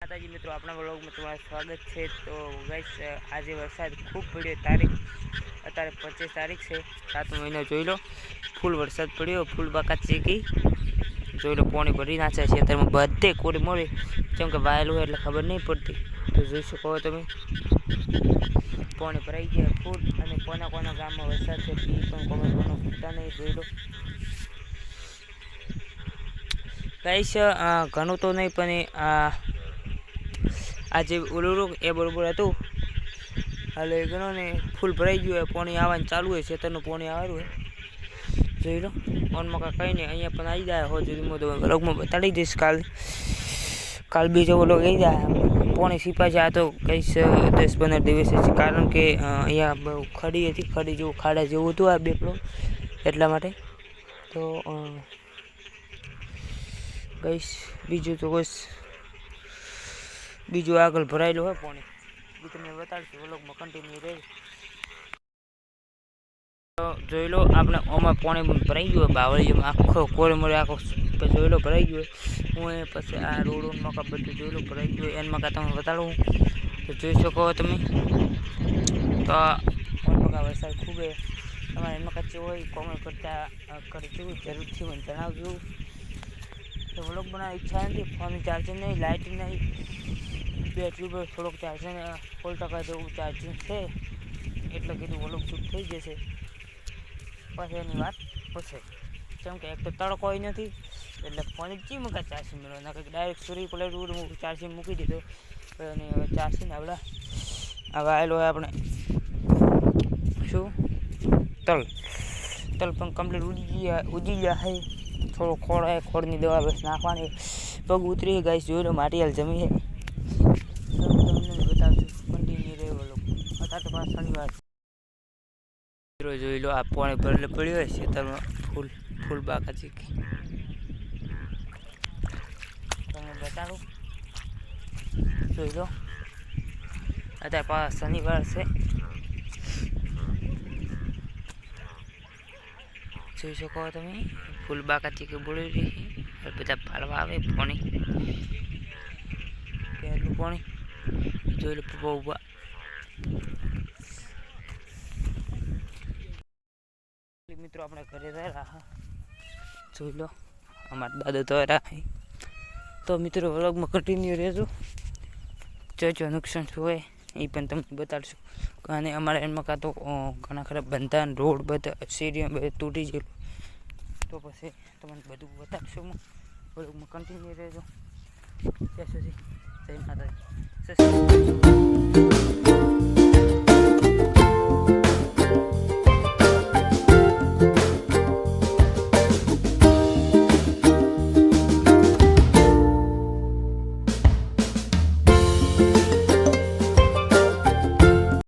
માતાજી મિત્રો, આપણા વ્લોગમાં તમારું સ્વાગત છે। તો ગાઈસ, આજે વરસાદ ખૂબ પડ્યો। અત્યારે 25 તારીખ છે, 7મો મહિનો જોઈ લો। ફૂલ વરસાદ પડ્યો, ફૂલ બાકા ચીકી જોઈ લો। પાણી ભરી નાખ્યા છે ખેતરમાં બધે કોરી મોરી, જેમ કે વાયેલું હોય એટલે ખબર નહીં પડતી। તો જોઈ શકો તમે, પાણી ભરાઈ ગયા ફૂલ। અને કોના ગામમાં વરસાદ છે એ પણ કોમેન્ટમાં ભૂલતા નહીં, જોઈ લો ગાઈસ। ઘણું તો નહીં, પણ આજે ઓલું એ બરોબર હતું। હાલે ગણો ને ફૂલ ભરાઈ ગયું હોય, પાણી આવવાનું ચાલુ હોય, ખેતરનું પાણી આવવાનું હોય, જોઈ લો। ઓનમાં કંઈ નહીં, અહીંયા પણ આવી જાય। હો સુધી હું વ્લોગમાં બતાડી દઈશ। કાલ બીજો વ્લોગ આવી જાય। પાણી સીપા છે આ તો કઈશ 10-15 દિવસ છે, કારણ કે અહીંયા બહુ ખડી હતી, ખડી જેવું ખાડા જેવું હતું આ બેપડો, એટલા માટે। તો ગઈશ બીજું તો બસ, બીજું આગળ ભરાયેલું હોય પાણી, એ તમને બતાડશું વ્લોગમાં કન્ટિન્યુ રહે। તો જોઈ લો, આપણે ઓમાં પાણી ભરાઈ ગયું હોય, બાવળીમાં આખો કોરે મોરે આખો જોઈ લો ભરાઈ ગયો હોય। હું એ પછી આ રોડ મકા બધું જોઈ લો ભરાઈ ગયું હોય। એન મકા તમને બતાડું તો જોઈ શકો તમે। તો મકા વરસાદ ખૂબ તમારે મકા જેવું હોય કોમેન્ટ કરતા કરજો, જરૂરથી મને જણાવજો। તો વ્લોગ બનાવવાની ઈચ્છા નથી, ફોનની ચાર્જિંગ નહીં, લાઇટ નહીં, બેટરી પર થોડોક ચાર્જિંગ 100% જેવું ચાર્જિંગ છે, એટલે કીધું વ્લોગ શૂટ થઈ જશે। પછી એની વાત પૂછે, કેમ કે એક તો તડકો નથી, એટલે ફોન જ મૂકા ચાર્જિંગ મેળવો ના, કંઈક ડાયરેક્ટ સુરી પ્લેટ હું ચાર્જિંગ મૂકી દીધો। અને ચાર્જિંગ આપણે હવે આવેલો હોય આપણે શું તલ પણ કમ્પ્લીટ ઉજી ગયા છે। થોડો ખોળ હોય, ખોળની દવા બસ નાખવાની, પગ ઉતરી ગાઈસ જોઈ લો, માટી હાલ જમી છે। તમને બતાવશું કન્ટિન્યુ રહ્યો લોકો। અત્યારે તો પાછ શનિવાર જોઈ લો, આ પાણી ભરેલું પડ્યું હોય ખેતરમાં, ફૂલ બાકા ચીકી તમને બતાડું, જોઈ લો। અત્યારે પાછ શનિવાર છે, જોઈ શકો તમે। ફૂલ બાકા ચીકી બોલી રહી, બધા પાડવા આવે પાણી, કેટલું પાણી જોઈ લો। ઉભા મિત્રો, આપણે ઘરે રહ્યા, જોઈ લો, અમારા દાદા તો રહ્યા। તો મિત્રો વ્લોગમાં કન્ટિન્યુ રહેજો, જો નુકસાન શું હોય એ પણ તમને બતાડશું। અને અમારા એમાં કાં તો ઘણા ખરા બંધન રોડ બધા સીડીઓ બધું તૂટી ગયેલું, તો પછી તમને બધું બતાડશું। હું વ્લોગમાં કન્ટિન્યુ રહેજો। ત્યાં સુધી જય માતાજી।